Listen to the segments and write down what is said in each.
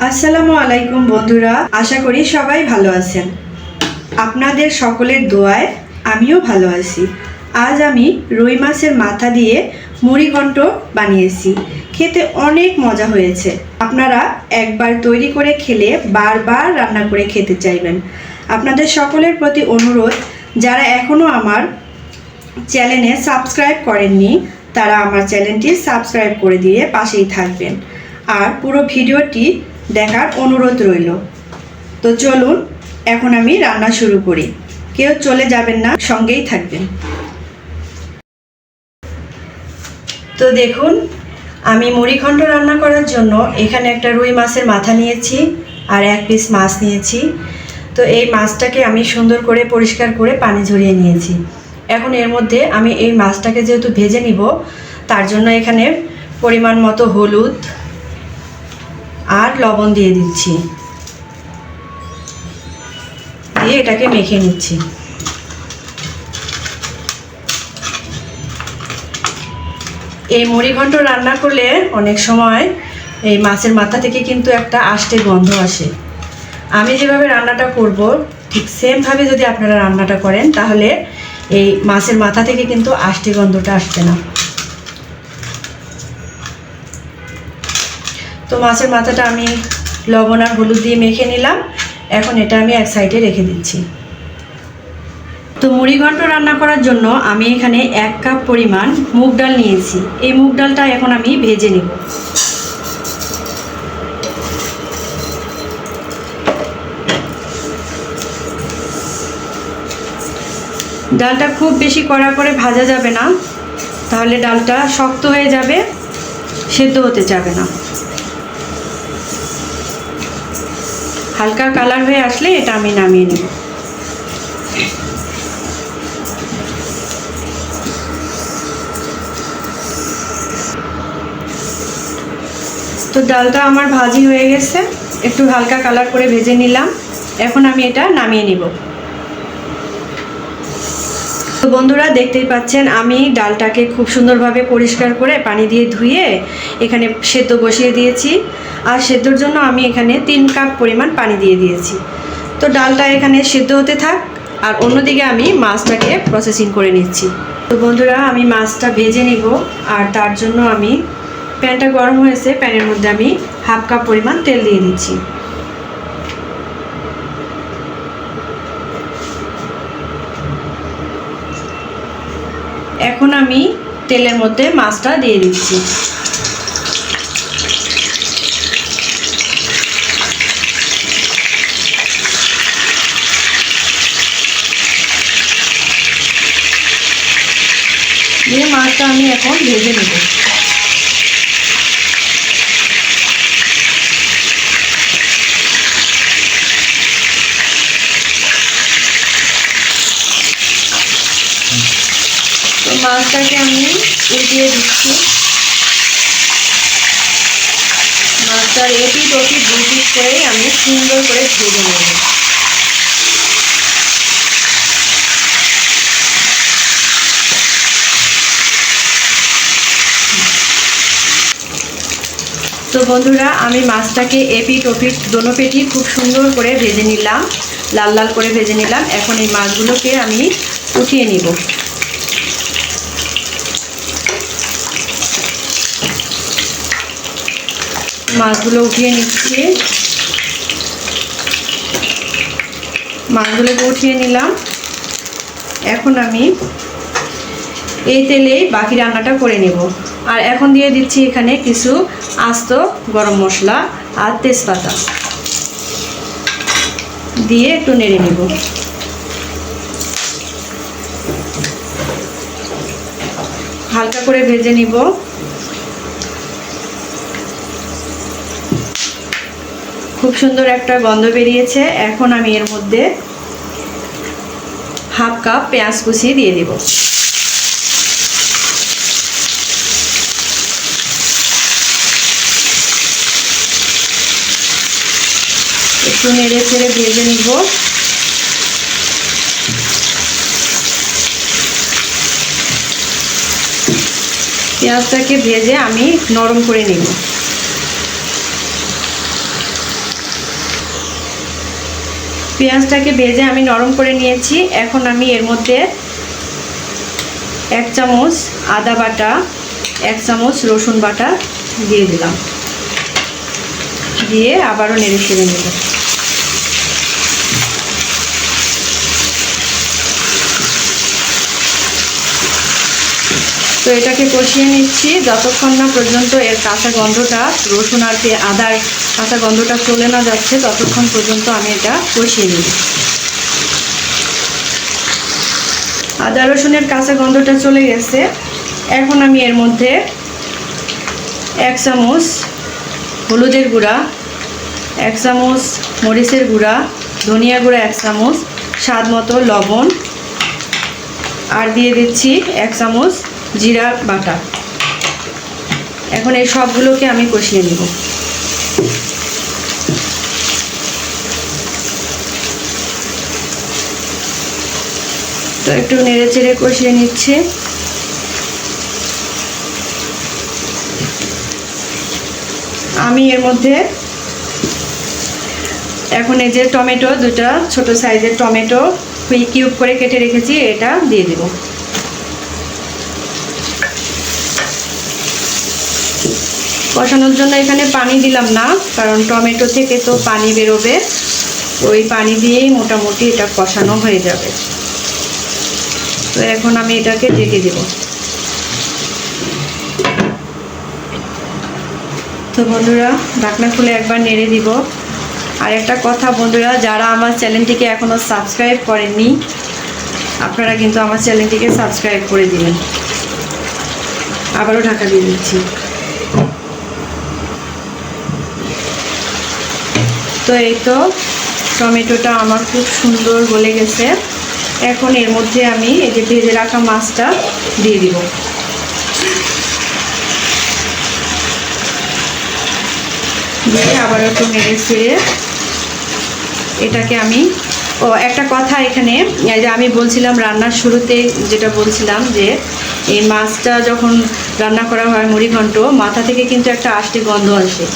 আসসালামু আলাইকুম বন্ধুরা, আশা করি সবাই ভালো আছেন। আপনাদের সকলের দোয়ায় আমিও ভালো আছি। আজ আমি রুই মাছের মাথা দিয়ে মুড়ি ঘন্ট বানিয়েছি। খেতে অনেক মজা হয়েছে। আপনারা একবার তৈরি করে খেলে বারবার রান্না করে খেতে চাইবেন। আপনাদের সকলের প্রতি অনুরোধ, যারা এখনও আমার চ্যানেলে সাবস্ক্রাইব করেননি তারা আমার চ্যানেলটি সাবস্ক্রাইব করে দিয়ে পাশেই থাকবেন। আর পুরো ভিডিওটি দেখার অনুরোধ রইল। তো চলুন এখন আমি রান্না শুরু করি। কেউ চলে যাবেন না, সঙ্গেই থাকবেন। তো দেখুন, আমি মুড়িঘণ্ট রান্না করার জন্য এখানে একটা রুই মাছের মাথা নিয়েছি আর এক পিস মাছ নিয়েছি। তো এই মাছটাকে আমি সুন্দর করে পরিষ্কার করে পানি ঝরিয়ে নিয়েছি। এখন এর মধ্যে আমি এই মাছটাকে যেহেতু ভেজে নিব, তার জন্য এখানে পরিমাণ মতো হলুদ আর লবণ দিয়ে দিচ্ছি, দিয়ে এটাকে মেখে নিচ্ছি। এই মুড়িঘণ্ট রান্না করলে অনেক সময় এই মাছের মাথা থেকে কিন্তু একটা আষ্টে গন্ধ আসে। আমি যেভাবে রান্নাটা করব ঠিক সেমভাবে যদি আপনারা রান্নাটা করেন তাহলে এই মাছের মাথা থেকে কিন্তু আষ্টে গন্ধটা আসবে না। তো মাছের মাথাটা আমি লবণ আর হলুদ দিয়ে মেখে নিলাম। এখন এটা আমি এক সাইডে রেখে দিচ্ছি। তো মুড়িঘণ্ট রান্না করার জন্য আমি এখানে 1 কাপ পরিমাণ মুগ ডাল নিয়েছি। এই মুগ ডালটা এখন আমি ভেজে নেব। ডালটা খুব বেশি কড়া করে ভাজা যাবে না, তাহলে ডালটা শক্ত হয়ে যাবে, সেদ্ধ হতে যাবে না। হালকা কালার হয়ে আসলে এটা আমি নামিয়ে নেব। তো ডালটা আমার ভাজি হয়ে গেছে, একটু হালকা কালার করে ভেজে নিলাম। এখন আমি এটা নামিয়ে নিব। তো বন্ধুরা, দেখতেই পাচ্ছেন আমি ডালটাকে খুব সুন্দরভাবে পরিষ্কার করে পানি দিয়ে ধুয়ে এখানে সেদ্ধ বসিয়ে দিয়েছি। আর সেদ্ধর জন্য আমি এখানে 3 কাপ পরিমাণ পানি দিয়ে দিয়েছি। তো ডালটা এখানে সেদ্ধ হতে থাক, আর অন্যদিকে আমি মাছটাকে প্রসেসিং করে নিচ্ছি। তো বন্ধুরা, আমি মাছটা ভেজে নিব, আর তার জন্য আমি প্যানটা গরম হয়েছে, প্যানের মধ্যে আমি 1/2 কাপ পরিমাণ তেল দিয়ে দিচ্ছি। এখন আমি তেলের মধ্যে মাছটা দিয়ে দিচ্ছি। দিয়ে মাছটা আমি এখন ভেজে নেব। তো মাছটাকে আমি উল্টিয়ে দিচ্ছি। মাছটার এপিট ওপিট 2 পিস করে আমি সুন্দর করে ভেজে নেব। তো বন্ধুরা, আমি মাছটাকে এপিট ওপিট দোনো পেটি খুব সুন্দর করে ভেজে নিলাম, লাল লাল করে ভেজে নিলাম। এখন এই মাছগুলোকে আমি উঠিয়ে নিব। মাছগুলো উঠিয়ে নিচ্ছি। মাছগুলোকে উঠিয়ে নিলাম। এখন আমি এই তেলে বাকি রান্নাটা করে নেব। আর এখন দিয়ে দিচ্ছি এখানে কিছু আস্ত গরম মশলা আর তেজপাতা দিয়ে একটু নেড়ে নেব। হালকা করে ভেজে নিব। খুব সুন্দর একটা গন্ধ বেরিয়েছে। এখন আমি এর মধ্যে 1/2 কাপ পেঁয়াজ কুচি দিয়ে দেব। একটু নেড়ে ছেড়ে ভেজে নিব। পেঁয়াজটাকে ভেজে আমি নরম করে নেব। পেঁয়াজটাকে ভেজে আমি নরম করে নিয়েছি। এখন আমি এর মধ্যে 1 চামচ আদা বাটা, 1 চামচ রসুন বাটা দিয়ে দিলাম, দিয়ে আবারও নেড়ে চেড়ে নেব। তো এটাকে কষিয়ে নিচ্ছি যতক্ষণ না পর্যন্ত এর কাঁচা গন্ধটা, রসুন আর আদার কাঁচা গন্ধটা চলে না যাচ্ছে, ততক্ষণ পর্যন্ত আমি এটা কষিয়ে নিব। আদা রসুনের কাঁচা গন্ধটা চলে গেছে। এখন আমি এর মধ্যে 1 চামচ হলুদের গুঁড়া, 1 চামচ মরিচের গুঁড়া, ধনিয়া গুঁড়া 1 চামচ, স্বাদ মতো লবণ, আর দিয়ে দিচ্ছি 1 চামচ জিরা বাটা। এখন এই সবগুলোকে আমি কষিয়ে নিব। তো একটু নেড়ে চেড়ে কষিয়ে নিচ্ছি। আমি এর মধ্যে এখন এই যে টমেটো, 2টা ছোট সাইজের টমেটো কিউব করে কেটে রেখেছি, এটা দিয়ে দেব। কষানোর জন্য এখানে পানি দিলাম না, কারণ টমেটো থেকে তো পানি বেরোবে, ওই পানি দিয়েই মোটামুটি এটা কষানো হয়ে যাবে। তো এখন আমি এটাকে ঢেকে দেব। তো বন্ধুরা, ঢাকনা খুলে একবার নেড়ে দিব। আর একটা কথা বন্ধুরা, যারা আমার চ্যানেলটিকে এখনও সাবস্ক্রাইব করেননি, আপনারা কিন্তু আমার চ্যানেলটিকে সাবস্ক্রাইব করে দিবেন। আবারও ঢাকা দিয়ে দিচ্ছি। তো এই তো টমেটোটা আমার খুব সুন্দর গলে গেছে। এখন এর মধ্যে আমি এই যে ভেজে রাখা মাছটা দিয়ে দিব। দিয়ে আবার একটু নেড়ে চেড়ে এটাকে আমি একটা কথা এখানে, যে আমি বলছিলাম রান্নার শুরুতে যেটা বলছিলাম, যে এই মাছটা যখন রান্না করা হয় মুড়িঘণ্ট, মাথা থেকে কিন্তু একটা আষ্টে গন্ধ আসে।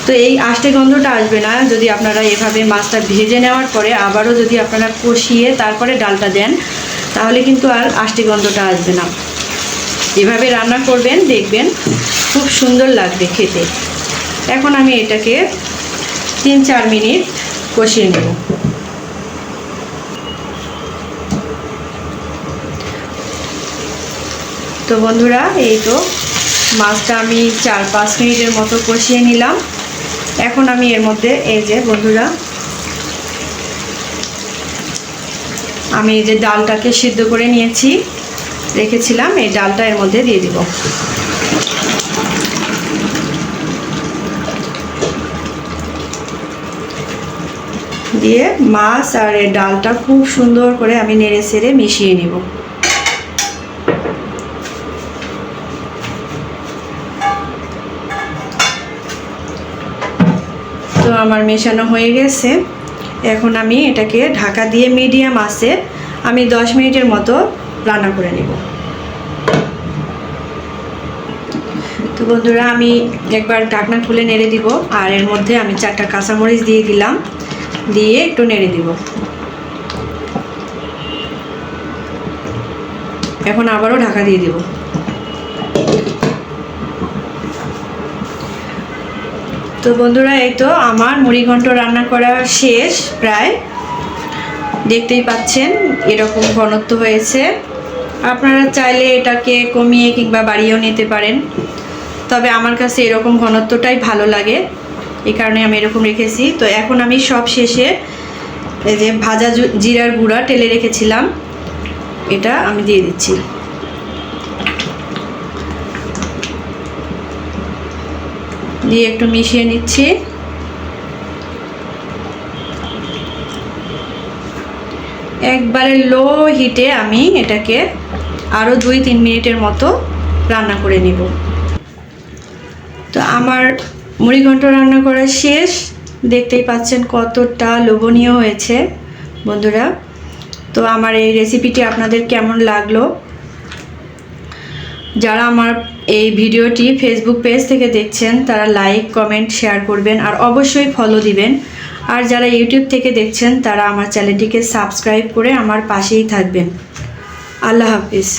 তো এই আষ্টে গন্ধটা আসবে না যদি আপনারা এভাবে মাছটা ভেজে নেওয়ার পরে আবারও যদি আপনারা কষিয়ে তারপরে ডালটা দেন, তাহলে কিন্তু আর আষ্টে গন্ধটা আসবে না। এভাবে রান্না করবেন, দেখবেন খুব সুন্দর লাগবে খেতে। এখন আমি এটাকে 3-4 মিনিট কষিয়ে নেব। তো বন্ধুরা, এই তো মাছটা আমি 4-5 মিনিটের মতো কষিয়ে নিলাম। এখন আমি এর মধ্যে এই যে বন্ধুরা, আমি এই যে ডালটাকে সিদ্ধ করে নিয়েছি রেখেছিলাম, এই ডালটা এর মধ্যে দিয়ে দিব। দিয়ে মাছ আর এই ডালটা খুব সুন্দর করে আমি নেড়ে চেড়ে মিশিয়ে নিব। তো আমার মেশানো হয়ে গেছে। এখন আমি এটাকে ঢাকা দিয়ে মিডিয়াম আঁচে আমি 10 মিনিটের মতো রান্না করে নেব। তো বন্ধুরা, আমি একবার ঢাকনা খুলে নেড়ে দিব, আর এর মধ্যে আমি 4টা কাঁচামরিচ দিয়ে দিলাম, দিয়ে একটু নেড়ে দিব। এখন আবারও ঢাকা দিয়ে দিব। তো বন্ধুরা, এই তো আমার মুড়িঘণ্ট রান্না করা শেষ প্রায়। দেখতেই পাচ্ছেন এরকম ঘনত্ব হয়েছে। আপনারা চাইলে এটাকে কমিয়ে কিংবা বাড়িয়েও নিতে পারেন, তবে আমার কাছে এরকম ঘনত্বটাই ভালো লাগে, এই কারণে আমি এরকম রেখেছি। তো এখন আমি সব শেষে এই যে ভাজা জিরার গুঁড়া টেলে রেখেছিলাম, এটা আমি দিয়ে দিচ্ছি। দিয়ে একটু মিশিয়ে নিচ্ছি। একবারে লো হিটে আমি এটাকে আরও 2-3 মিনিটের মতো রান্না করে নিব। তো আমার মুড়িঘণ্ট রান্না করা শেষ। দেখতেই পাচ্ছেন কতটা লোভনীয় হয়েছে বন্ধুরা। তো আমার এই রেসিপিটি আপনাদের কেমন লাগলো? যারা আমার এই ভিডিওটি ফেসবুক পেজ থেকে দেখছেন, তারা লাইক, কমেন্ট, শেয়ার করবেন, আর অবশ্যই ফলো দিবেন। আর যারা ইউটিউব থেকে দেখছেন তারা আমার চ্যানেলটিকে সাবস্ক্রাইব করে আমার পাশেই থাকবেন। আল্লাহ হাফিজ।